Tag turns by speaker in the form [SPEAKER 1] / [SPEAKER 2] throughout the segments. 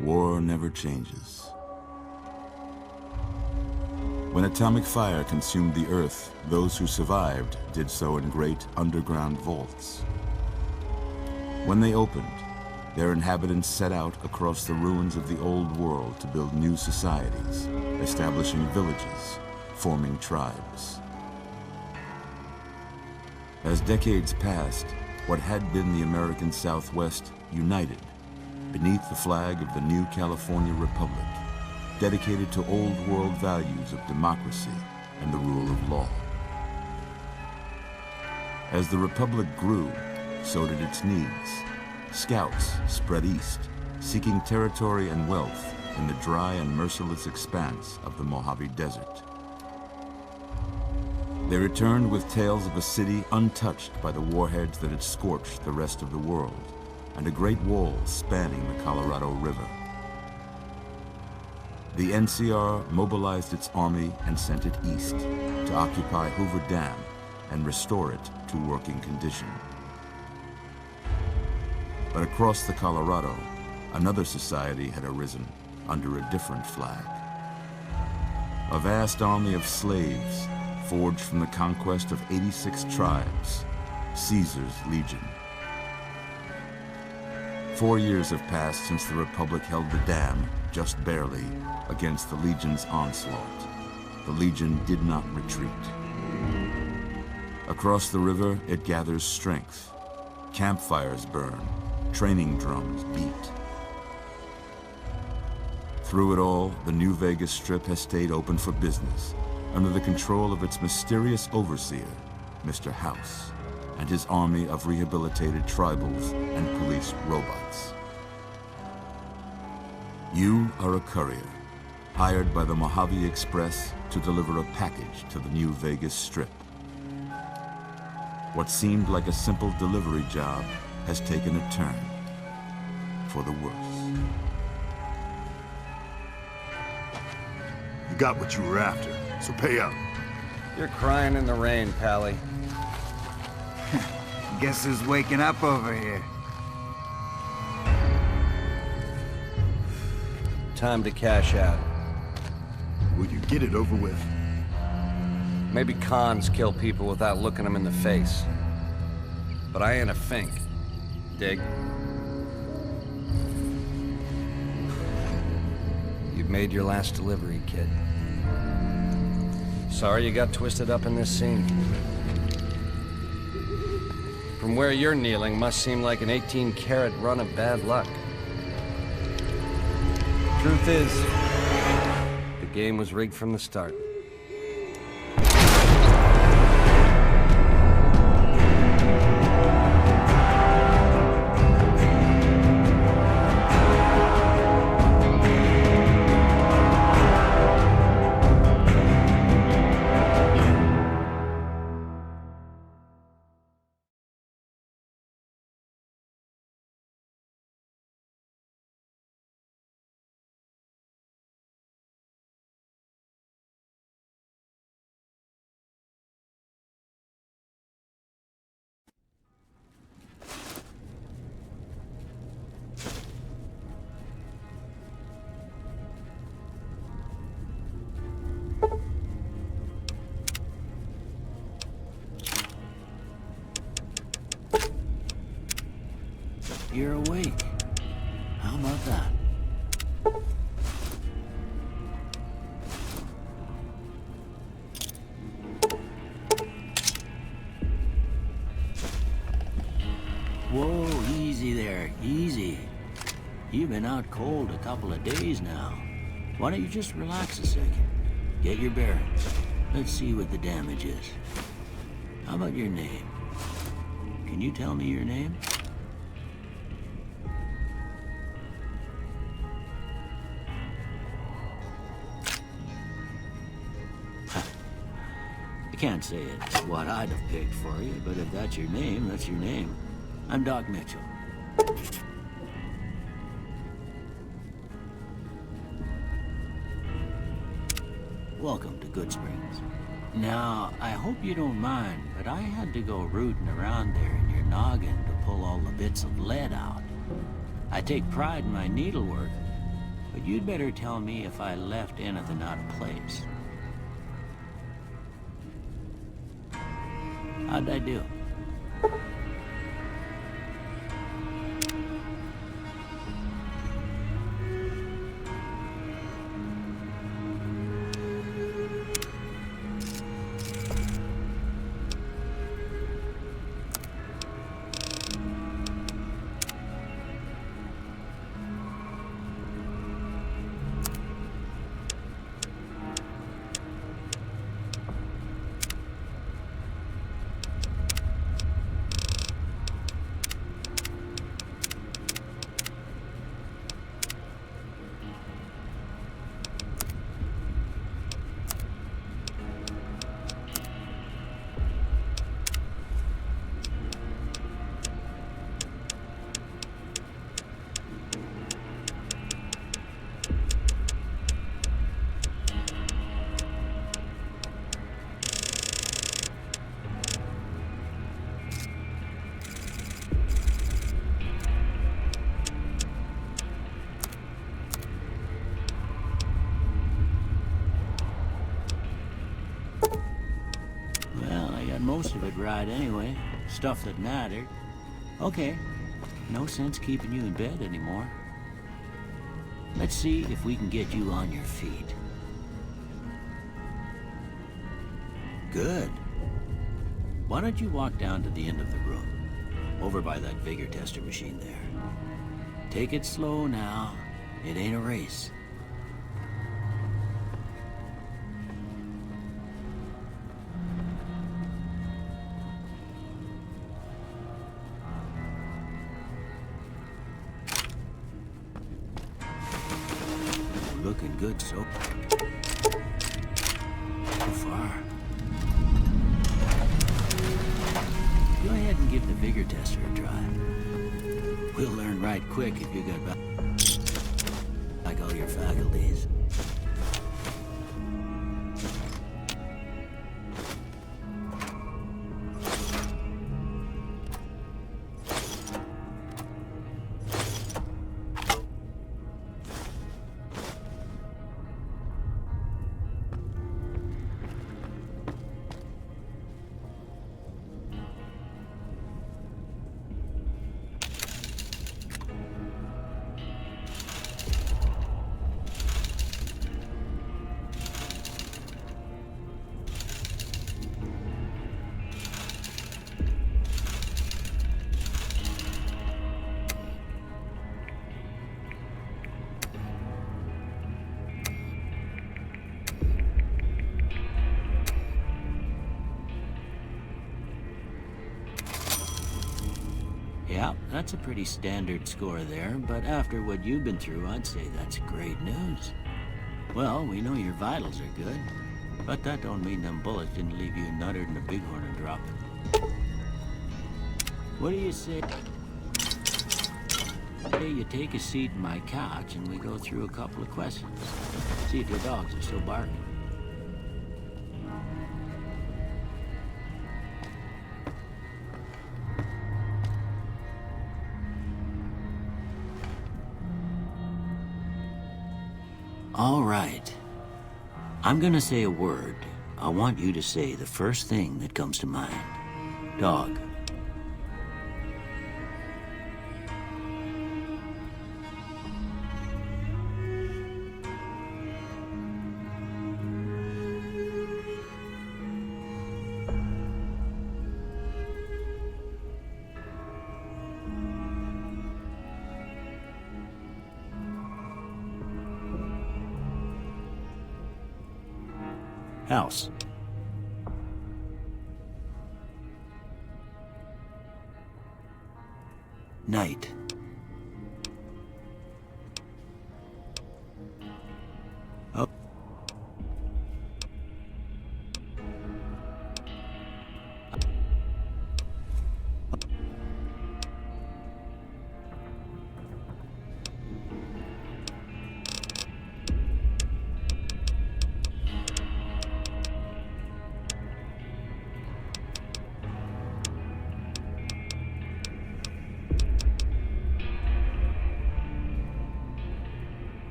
[SPEAKER 1] War never changes. When atomic fire consumed the Earth, those who survived did so in great underground vaults. When they opened, their inhabitants set out across the ruins of the old world to build new societies, establishing villages, forming tribes. As decades passed, what had been the American Southwest united beneath the flag of the new California Republic, dedicated to old world values of democracy and the rule of law. As the Republic grew, so did its needs. Scouts spread east, seeking territory and wealth in the dry and merciless expanse of the Mojave Desert. They returned with tales of a city untouched by the warheads that had scorched the rest of the world, and a great wall spanning the Colorado River. The NCR mobilized its army and sent it east to occupy Hoover Dam and restore it to working condition. But across the Colorado, another society had arisen under a different flag. A vast army of slaves forged from the conquest of 86 tribes, Caesar's Legion. 4 years have passed since the Republic held the dam, just barely, against the Legion's onslaught. The Legion did not retreat. Across the river, it gathers strength. Campfires burn, training drums beat. Through it all, the New Vegas Strip has stayed open for business, under the control of its mysterious overseer, Mr. House, and his army of rehabilitated tribals and police robots. You are a courier, hired by the Mojave Express to deliver a package to the New Vegas Strip. What seemed like a simple delivery job has taken a turn for the worse.
[SPEAKER 2] You got what you were after, so pay up.
[SPEAKER 3] You're crying in the rain, Pally.
[SPEAKER 4] Guess who's waking up over here?
[SPEAKER 3] Time to cash out.
[SPEAKER 2] Will you get it over with?
[SPEAKER 3] Maybe cons kill people without looking them in the face. But I ain't a fink. Dig? You've made your last delivery, kid. Sorry you got twisted up in this scene. From where you're kneeling must seem like an 18-carat run of bad luck. Truth is, the game was rigged from the start.
[SPEAKER 5] You're awake. How about that? Whoa, easy there, easy. You've been out cold a couple of days now. Why don't you just relax a second? Get your bearings. Let's see what the damage is. How about your name? Can you tell me your name? I can't say it's what I'd have picked for you, but if that's your name, that's your name. I'm Doc Mitchell. Welcome to Good Springs. Now, I hope you don't mind, but I had to go rooting around there in your noggin to pull all the bits of lead out. I take pride in my needlework, But you'd better tell me if I left anything out of place. How'd I do? Well, I got most of it right anyway. Stuff that mattered. Okay, no sense keeping you in bed anymore. Let's see if we can get you on your feet. Good. Why don't you walk down to the end of the room, over by that vigor tester machine there. Take it slow now. It ain't a race. Looking good so far. Go ahead and give the vigor tester a try. We'll learn right quick if you got back all your faculties. Yeah, that's a pretty standard score there, but after what you've been through, I'd say that's great news. Well, we know your vitals are good, but that don't mean them bullets didn't leave you nuttered in a bighorn and drop. What do you say? Hey, you take a seat in my couch and we go through a couple of questions. See if your dogs are still barking. All right. I'm gonna say a word. I want you to say the first thing that comes to mind. Dog. House. Night. Oh.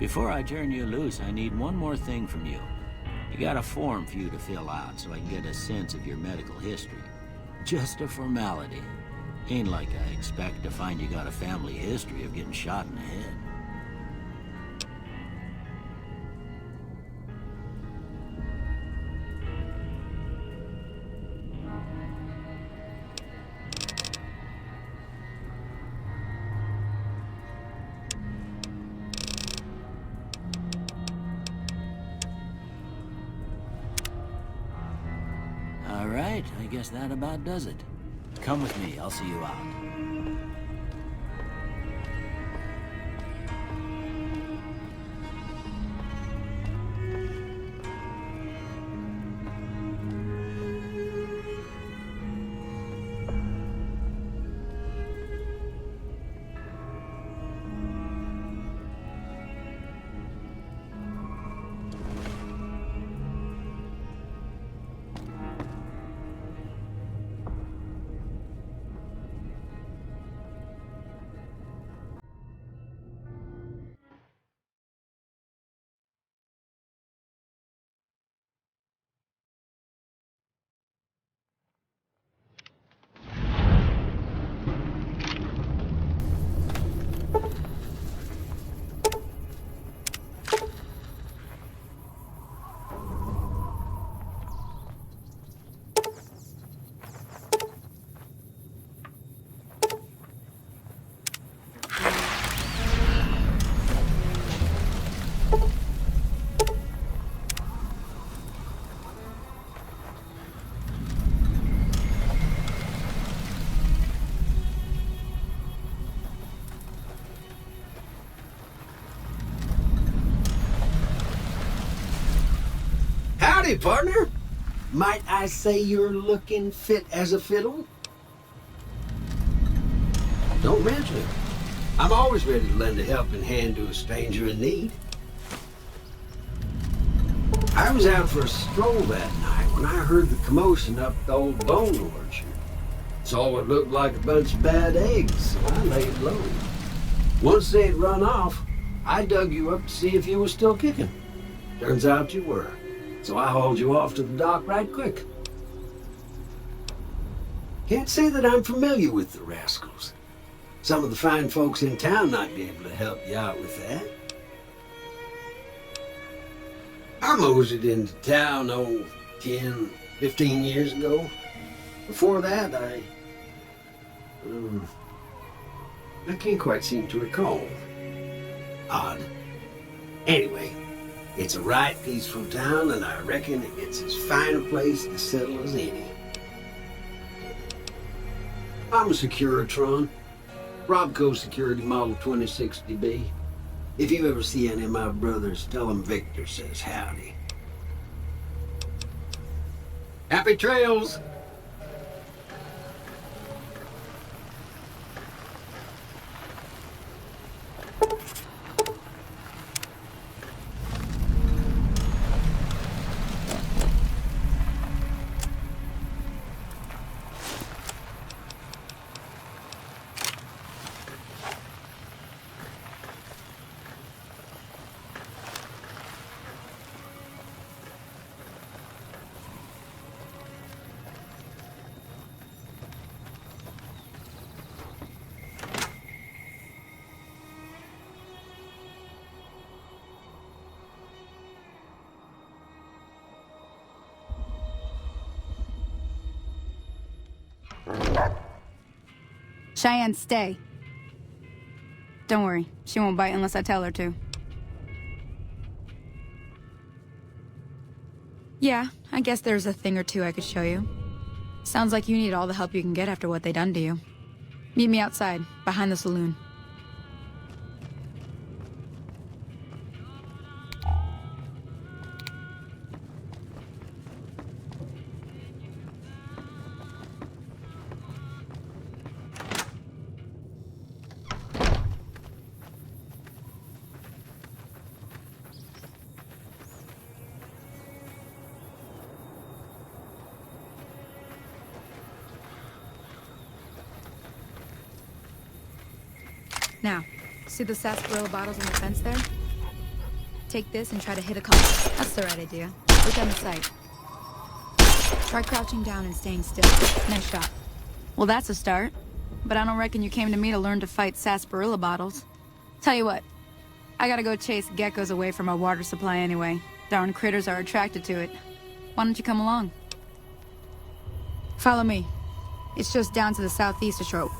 [SPEAKER 5] Before I turn you loose, I need one more thing from you. I got a form for you to fill out so I can get a sense of your medical history. Just a formality. Ain't like I expect to find you got a family history of getting shot in the head. All right, I guess that about does it. Come with me, I'll see you out.
[SPEAKER 6] Howdy, partner. Might I say you're looking fit as a fiddle? Don't mention it. I'm always ready to lend a helping hand to a stranger in need. I was out for a stroll that night when I heard the commotion up the old bone orchard. Saw what looked like a bunch of bad eggs, so I laid low. Once they'd run off, I dug you up to see if you were still kicking. Turns out you were. So I hauled you off to the dock right quick. Can't say that I'm familiar with the rascals. Some of the fine folks in town might be able to help you out with that. I moseyed into town, 10, 15 years ago. Before that, I can't quite seem to recall. Odd. Anyway, it's a right peaceful town, and I reckon it's as fine a place to settle as any. I'm a Securitron. Robco Security Model 2060B. If you ever see any of my brothers, tell them Victor says howdy. Happy trails!
[SPEAKER 7] Cheyenne, stay. Don't worry, she won't bite unless I tell her to. Yeah, I guess there's a thing or two I could show you. Sounds like you need all the help you can get after what they done to you. Meet me outside, behind the saloon. Now, see the sarsaparilla bottles on the fence there? take this and try to hit a couple. That's the right idea. Look on the sight. Try crouching down and staying still. Nice shot. Well, that's a start. But I don't reckon you came to me to learn to fight sarsaparilla bottles. Tell you what, I gotta go chase geckos away from our water supply anyway. Darn critters are attracted to it. Why don't you come along? Follow me. It's just down to the southeast a short.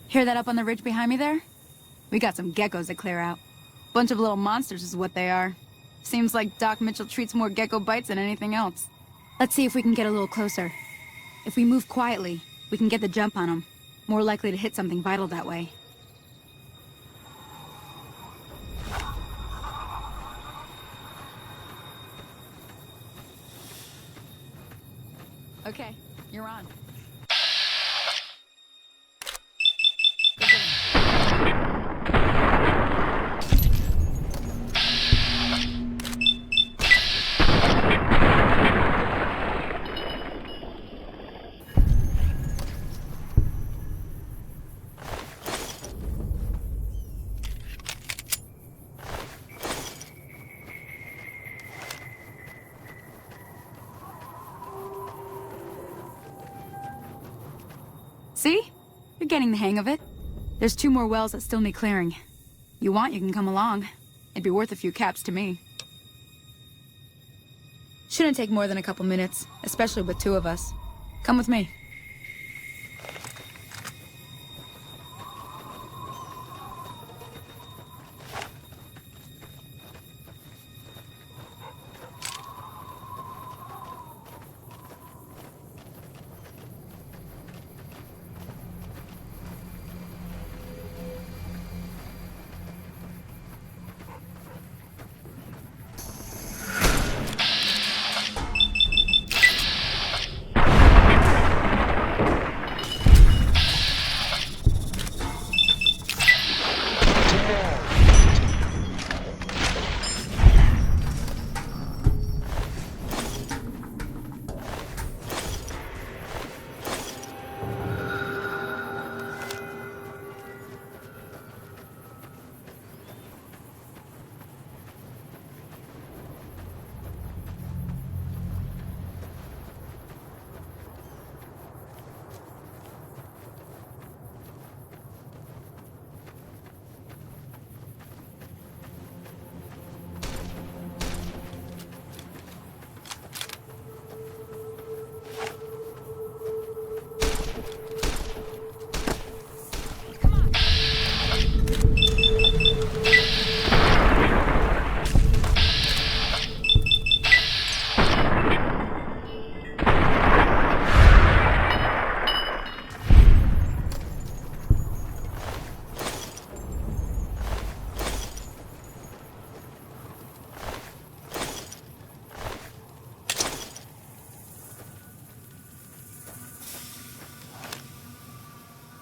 [SPEAKER 7] Hear that up on the ridge behind me there? We got some geckos to clear out. Bunch of little monsters is what they are. Seems like Doc Mitchell treats more gecko bites than anything else. Let's see if we can get a little closer. If we move quietly, we can get the jump on them. More likely to hit something vital that way. Okay, you're on. See? You're getting the hang of it. There's 2 more wells that still need clearing. You want, you can come along. It'd be worth a few caps to me. Shouldn't take more than a couple minutes, especially with 2 of us. Come with me.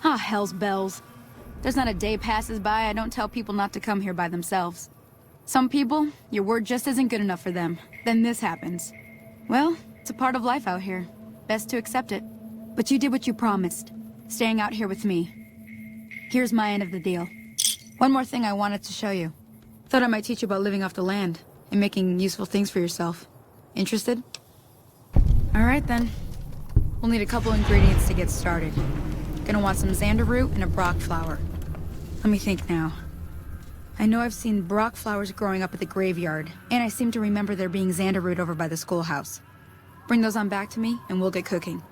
[SPEAKER 7] Ah, hell's bells. There's not a day passes by I don't tell people not to come here by themselves. Some people, your word just isn't good enough for them. Then this happens. Well, it's a part of life out here. Best to accept it. But you did what you promised, staying out here with me. Here's my end of the deal. One more thing I wanted to show you. Thought I might teach you about living off the land and making useful things for yourself. Interested? All right then. We'll need a couple ingredients to get started. Gonna want some xander root and a brock flower. Let me think now. I know I've seen brock flowers growing up at the graveyard, and I seem to remember there being xander root over by the schoolhouse. Bring those on back to me, and we'll get cooking.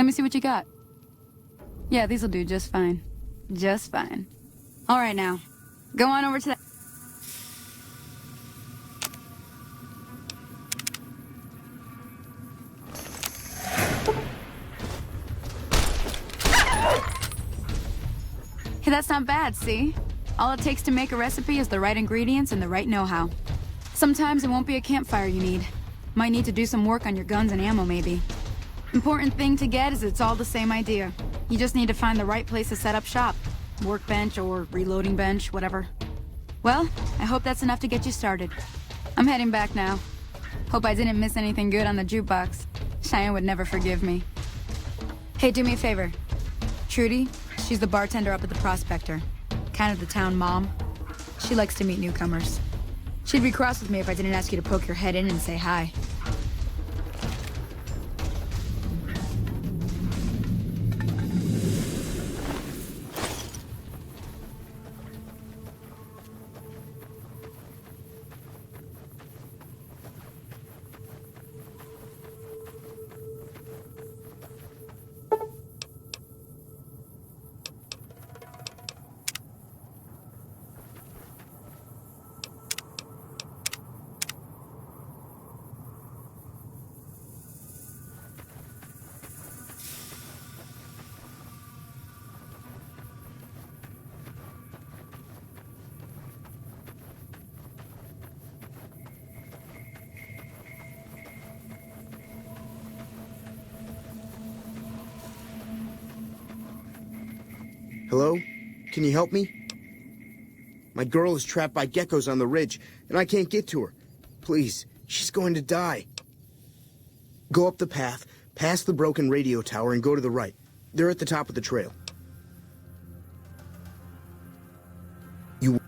[SPEAKER 7] Let me see what you got. Yeah, these'll do just fine. Just fine. All right, now. Go on over to that... Hey, that's not bad, see? All it takes to make a recipe is the right ingredients and the right know-how. Sometimes it won't be a campfire you need. Might need to do some work on your guns and ammo, maybe. Important thing to get is it's all the same idea. You just need to find the right place to set up shop. Workbench or reloading bench, whatever. Well, I hope that's enough to get you started. I'm heading back now. Hope I didn't miss anything good on the jukebox. Cheyenne would never forgive me. Hey, do me a favor. Trudy, she's the bartender up at the Prospector. Kind of the town mom. She likes to meet newcomers. She'd be cross with me if I didn't ask you to poke your head in and say hi.
[SPEAKER 8] Hello? Can you help me? My girl is trapped by geckos on the ridge, and I can't get to her. Please, she's going to die. Go up the path, past the broken radio tower, and go to the right. They're at the top of the trail. You...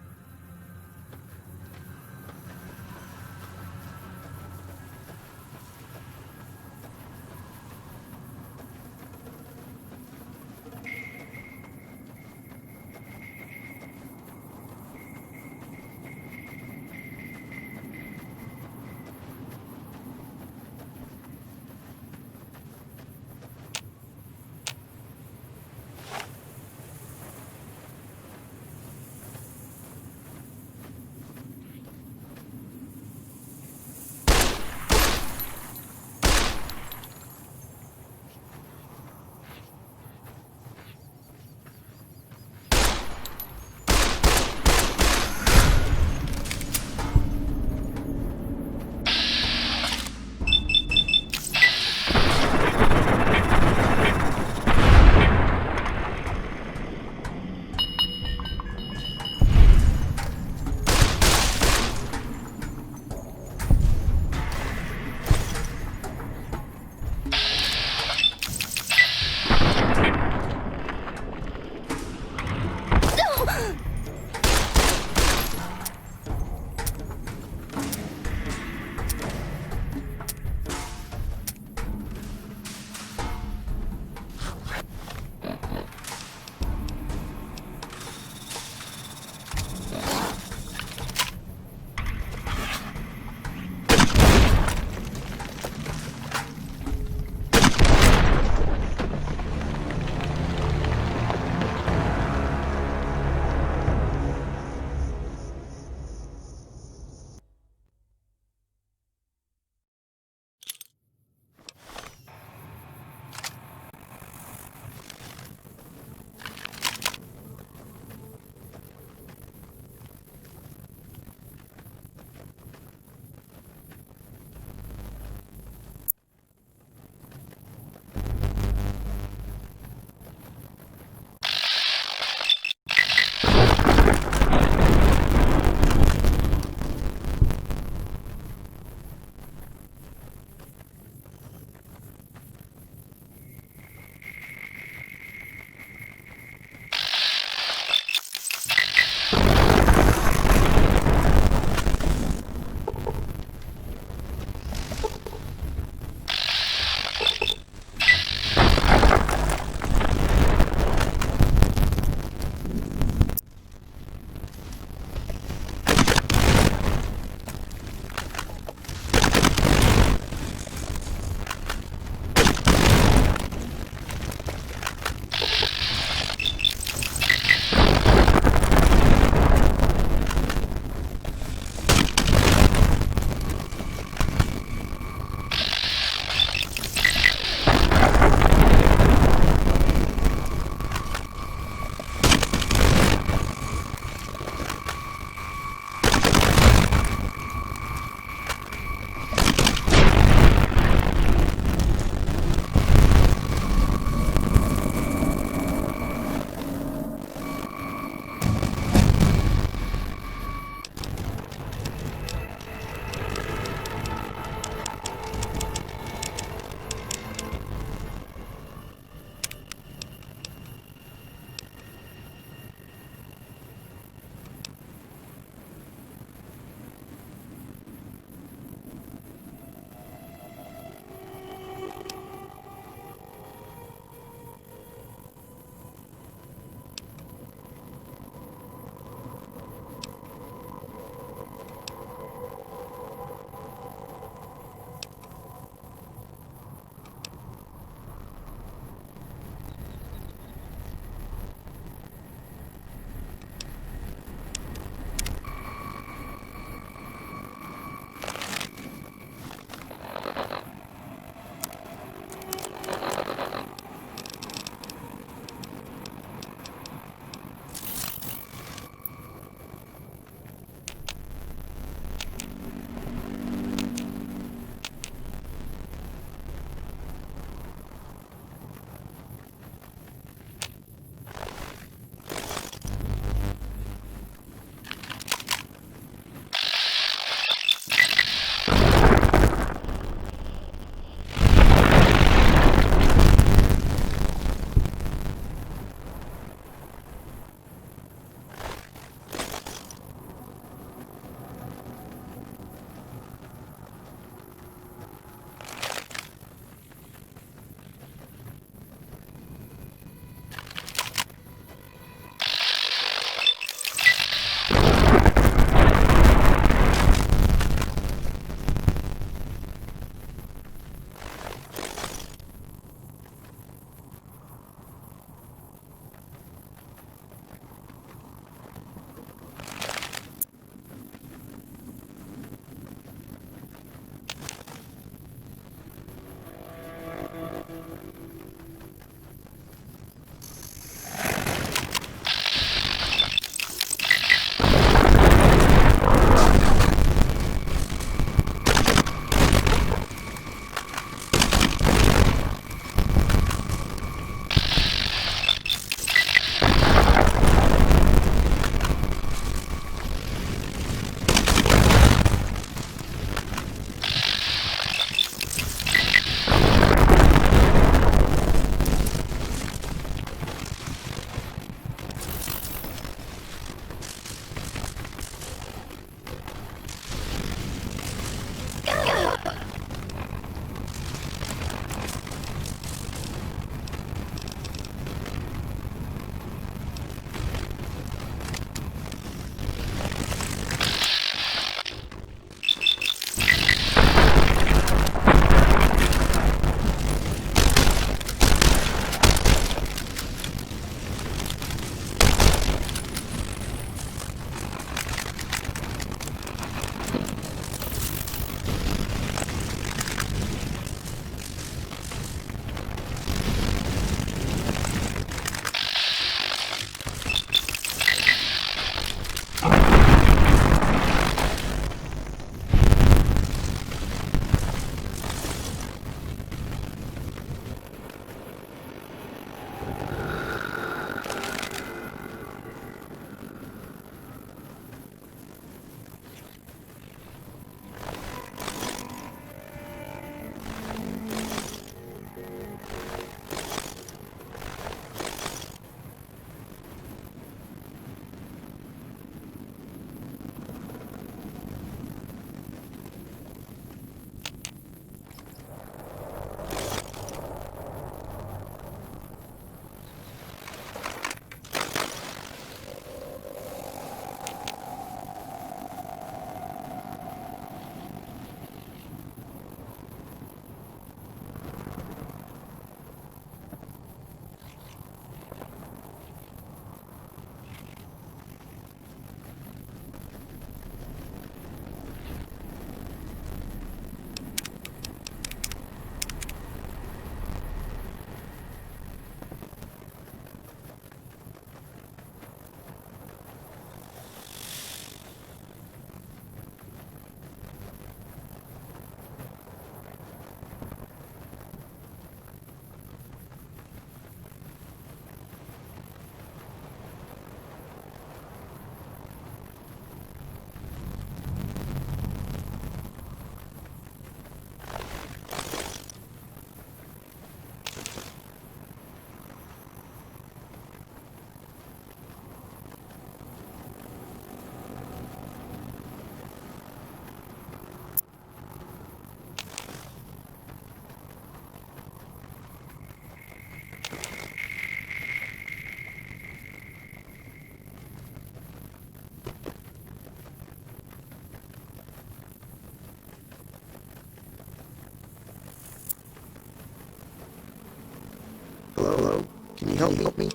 [SPEAKER 8] Hello? Can you help me?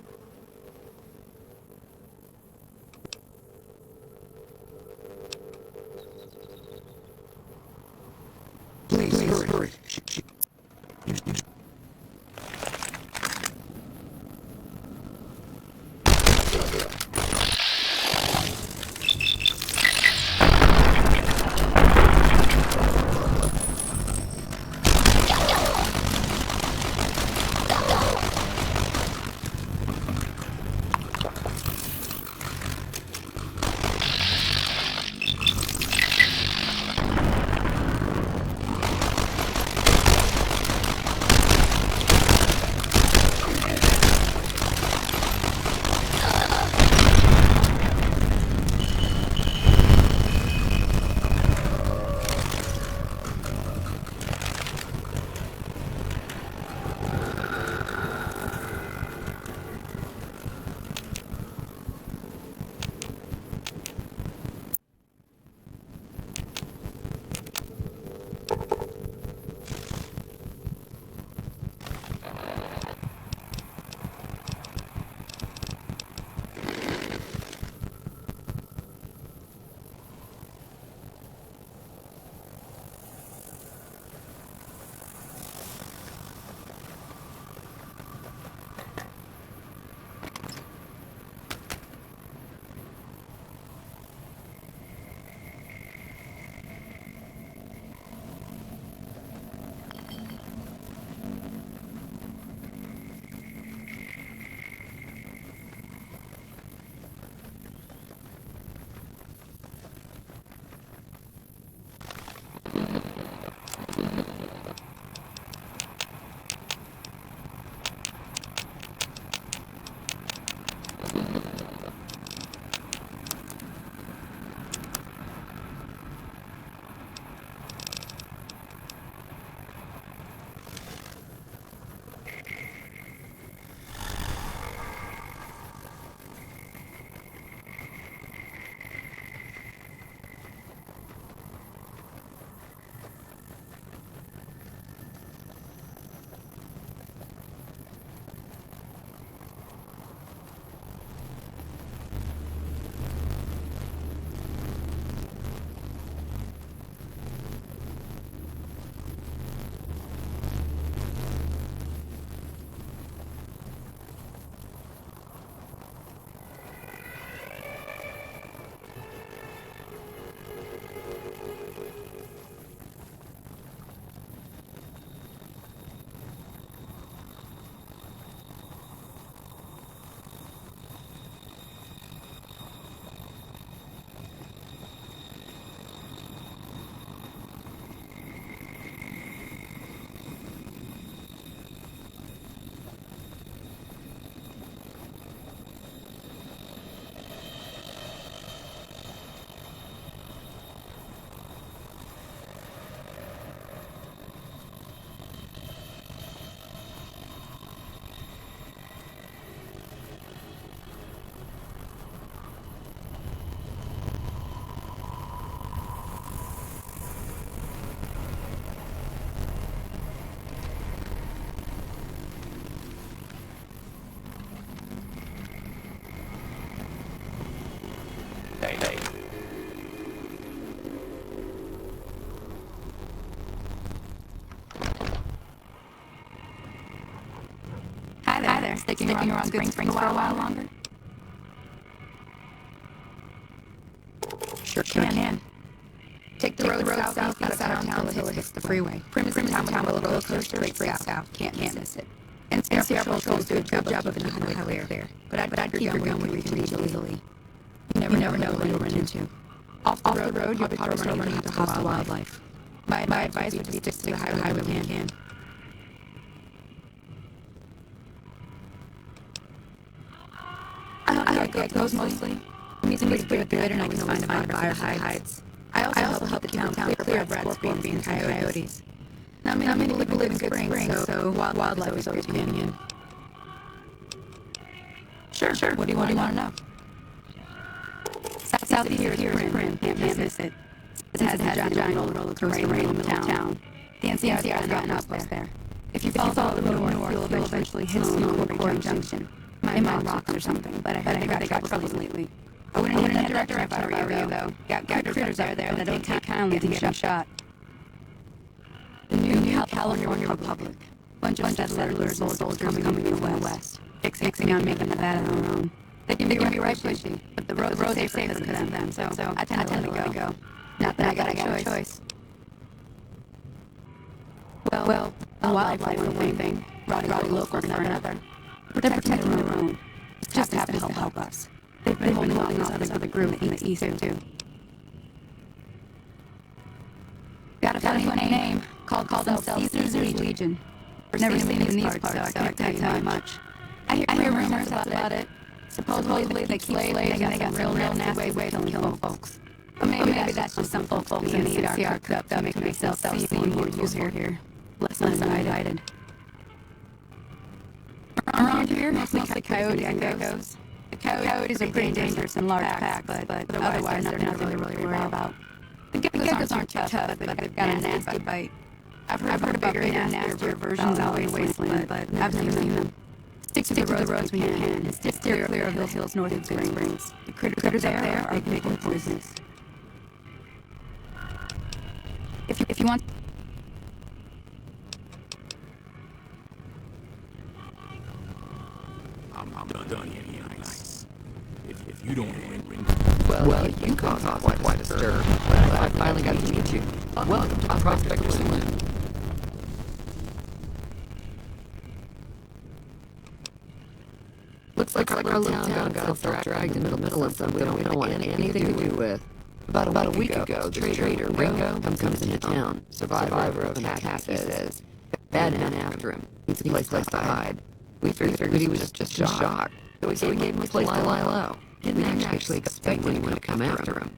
[SPEAKER 8] Please hurry.
[SPEAKER 7] Hi there. Sticking around Good Springs for a while longer? Sure can. Take the road south out of town until it hits the freeway. Primm is in town with a roller coaster, breaks out. Can't miss it. And NCR patrols do a good job of keeping the highway clear. But I'd keep your gun where you can reach easily. You never know what you'll run into. Off the road, you'll probably start running into hostile wildlife. My advice would be to stick to the highway when you can. I help get goes mostly. Meets pretty good, and I can find fire hides. I also help the town clear of rats, scorpions, and coyotes. Now, many people live in Good Springs, so wildlife is always convenient. Sure. What do you want to know? South of here is Primm. Can't miss it. It has a giant roller coaster right in the middle of town. The NCR has gotten up there. If you follow the road north, you'll eventually hit Snow Quarry Junction. It might rocks or something, but I heard they got troubles lately. I wouldn't head in that direction if I were you, though. Got critters out there that don't take kindly to getting shot. The New California Republic. Bunch of settlers and soldiers coming from the west. Fixing on making Nevada their own. They can be right pushy, but the roads are safer because of them, so I tend to let it go. Not that I got a choice. Well, wildlife for one thing, rowdy locals for another. They're protecting their own. Just happens to help us. They've been holding off this other group in the east, too. Got a funny name, called themselves Caesar's Legion. Never seen these parts, so I can't tell you much. I hear rumors about it. Supposedly they keep slaves and they got real nasty ways of killing folks. But maybe that's just some folks in the NCR cook up to make themselves seem more useful here. Less uninvited. Around here, mostly coyotes and geckos. The coyotes are pretty dangerous in large packs, but otherwise they're not really worry about. The geckos aren't tough, but they've got a nasty bite. I've heard about bigger, nastier versions out in the wasteland, but I've never seen them. Stick to the roads when you can, and steer clear of the hills north of Big Springs. The critters there are big and poisonous. If you want...
[SPEAKER 9] I'm done here, nice. If you don't ring.
[SPEAKER 10] Well, you caused quite a stir. I finally got to meet you. Welcome to the Prospector Saloon. Looks like our little town got self-dragged into the middle of something we don't want anything to do with. About a week ago, the trader Ringo comes into town. Survivor of attack, he says. Bad men after him. Needs a place to hide. We figured he was just shot. So we gave him a place to lie low. Didn't actually expect anyone to come after him.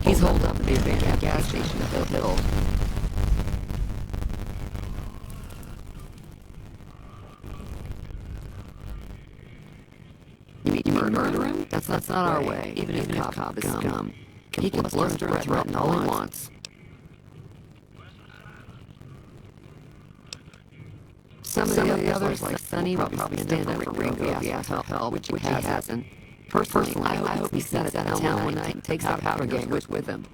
[SPEAKER 10] He's holed up at the abandoned gas station at Hill Hill. You murder him? That's not our way. Even if cop is scum. He can bluster and threaten all he wants. Some of the others, like Sonny, will probably stand up for Ringo if he asks for help, which he hasn't. Personally, I hope he sets that town one night and takes out powder gang with him.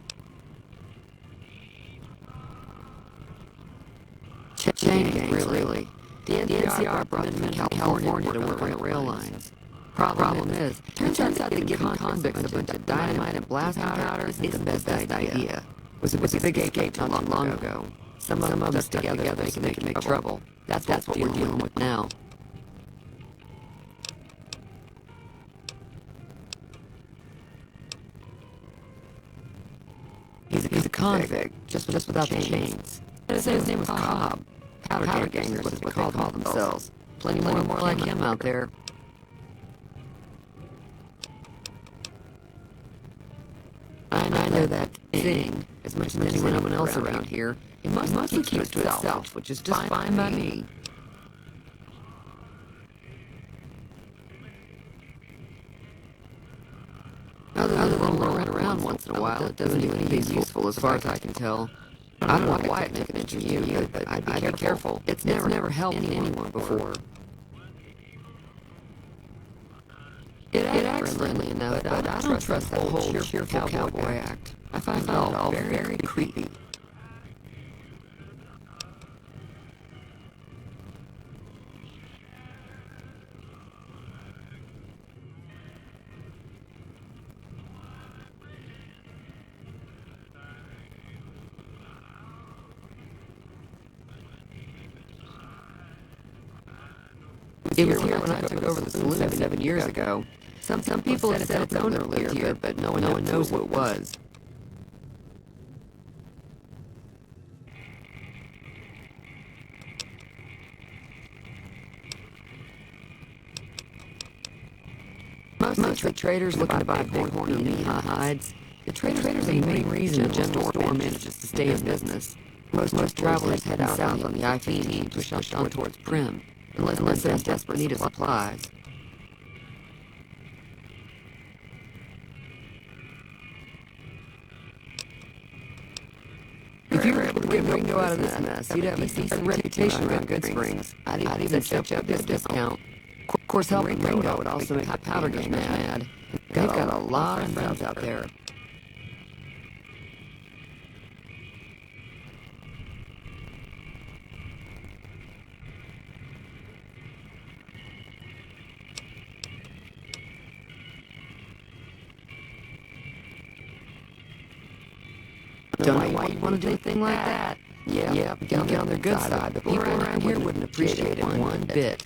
[SPEAKER 10] Chain gangs, really. The NCR brought them in California to work on the rail lines. Problem is, turns out that giving convicts a bunch of dynamite and blast powder isn't the best idea. Was a big escape not long ago. Some of them stuck together make trouble. That's what we're dealing with now. He's a convict, just without the chains. His name was Cobb. Powder gangers is what they call themselves. Plenty more like him out there. I know that thing as much as anyone else around here. It mostly keeps to itself, which is just fine by me. Other than rolling around once in a while, it doesn't do anything useful as far as I can tell. I don't know why it make an interview, but I'd be careful. It's never helped anyone before. It acts friendly enough, but I don't trust the whole cheerful cowboy act. I find it all very creepy. It was here when I took over the saloon 7 years ago. Some people said its owner lived here, but no one knows who it was. Mostly traders looking to buy bighorn and knee-high hides. The traders are the main reason the general store manages to stay in business. Most travelers head out south on the I-15 to push on towards Prim, unless they're in desperate need of supplies. If you were able to get Ringo out of this mess, you'd have a decent reputation around Good Springs. I'd even stitch up this discount. Of course, helping Ringo would also make the powder gang mad. They've got a lot of friends out there. Don't know why you'd want to do a thing like that. Yeah, get on their good side. The people around here wouldn't appreciate it one bit.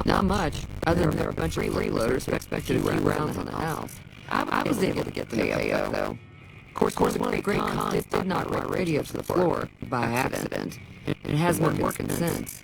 [SPEAKER 10] Not much, other than there were a bunch of freeloaders who expected a few rounds on the house. I was able to get them to pay up, though. Of course, one of the great cons did not run radio to the floor by accident. It hasn't been working since.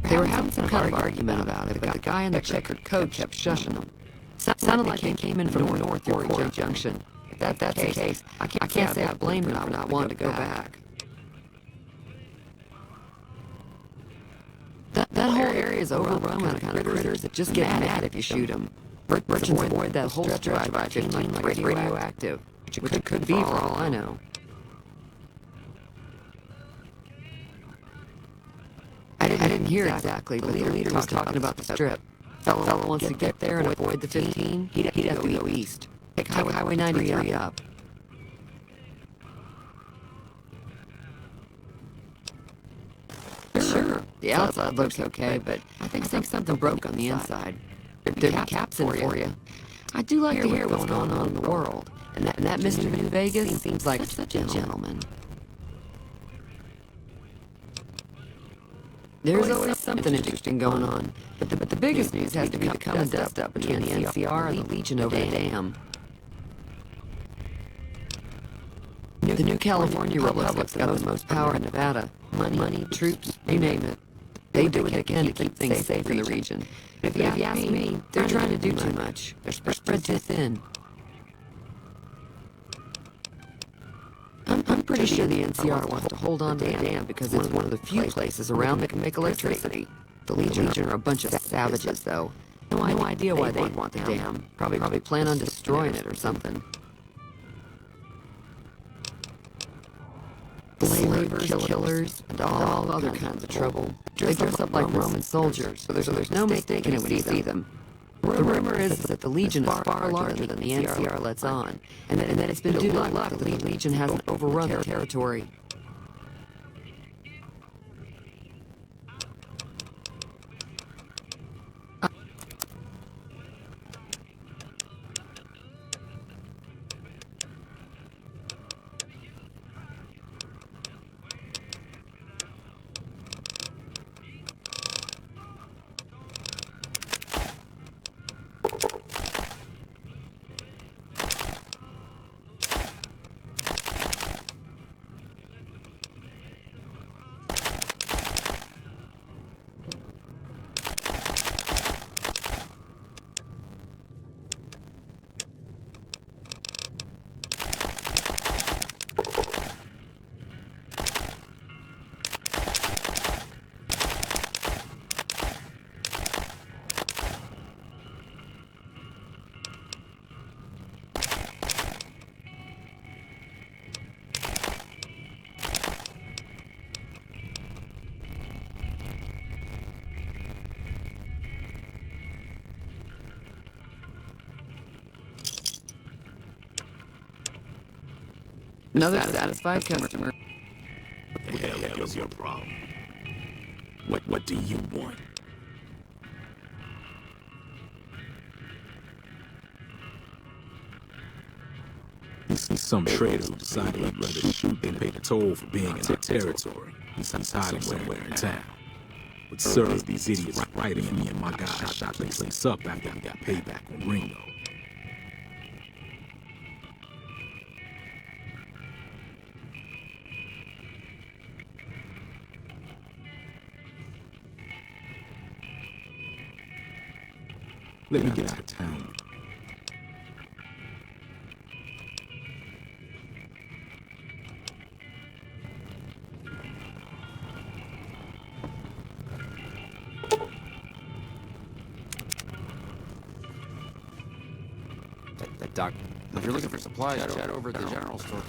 [SPEAKER 10] They were having some kind of argument about it, but the guy in the checkered coat kept shushing them. Sounded like they came in from North Quarry Junction. If that's the case, I can't say I blame them for not wanting to go back. That whole area is overrun with the kind of critters that just get mad if you shoot them. Merchants avoid that whole stretch by 15 like it's radioactive, which it could be for all I know. I didn't hear exactly, but the leader was talking about the strip. Fellow wants to get there and avoid the 15. He'd have to go east. Pick Highway 93 up. Sure, the outside looks okay, but I think something broke on the inside. There'd be caps in for you. I do like to hear what's going on in the world, and that Mr. New Vegas seems like such a gentleman. There's always something interesting going on, but the biggest news has to be the coming dust up between the NCR and the Legion over the dam. The New California Republic's got the most power in Nevada. Money, troops, you name it. They do what they can to keep things safe in the region. But if you ask me, they're trying to do too much. They're spread too thin. I'm pretty sure the NCR wants to hold on to the dam because it's one of the few places around that can make electricity. The Legion are a bunch of savages, though. No idea why they'd want the dam. Probably plan on destroying it or something. Slavers, killers, and all other kinds of trouble. They dress up like Roman soldiers, so there's no mistaking it when you see them. The rumor is that the Legion is far larger than the NCR lets on, and that it's been due to luck that the Legion hasn't overrun the territory. Another satisfied customer.
[SPEAKER 9] What the hell is your problem? What do you want? He's some trader who decided he'd rather shoot than pay the toll for being in our territory. He's hiding somewhere in town. But serve these idiots right in me and my guy shot the place up after we got payback on Ringo. Let me get out of town.
[SPEAKER 3] Doc, if you're looking for supplies, chat over at the general store.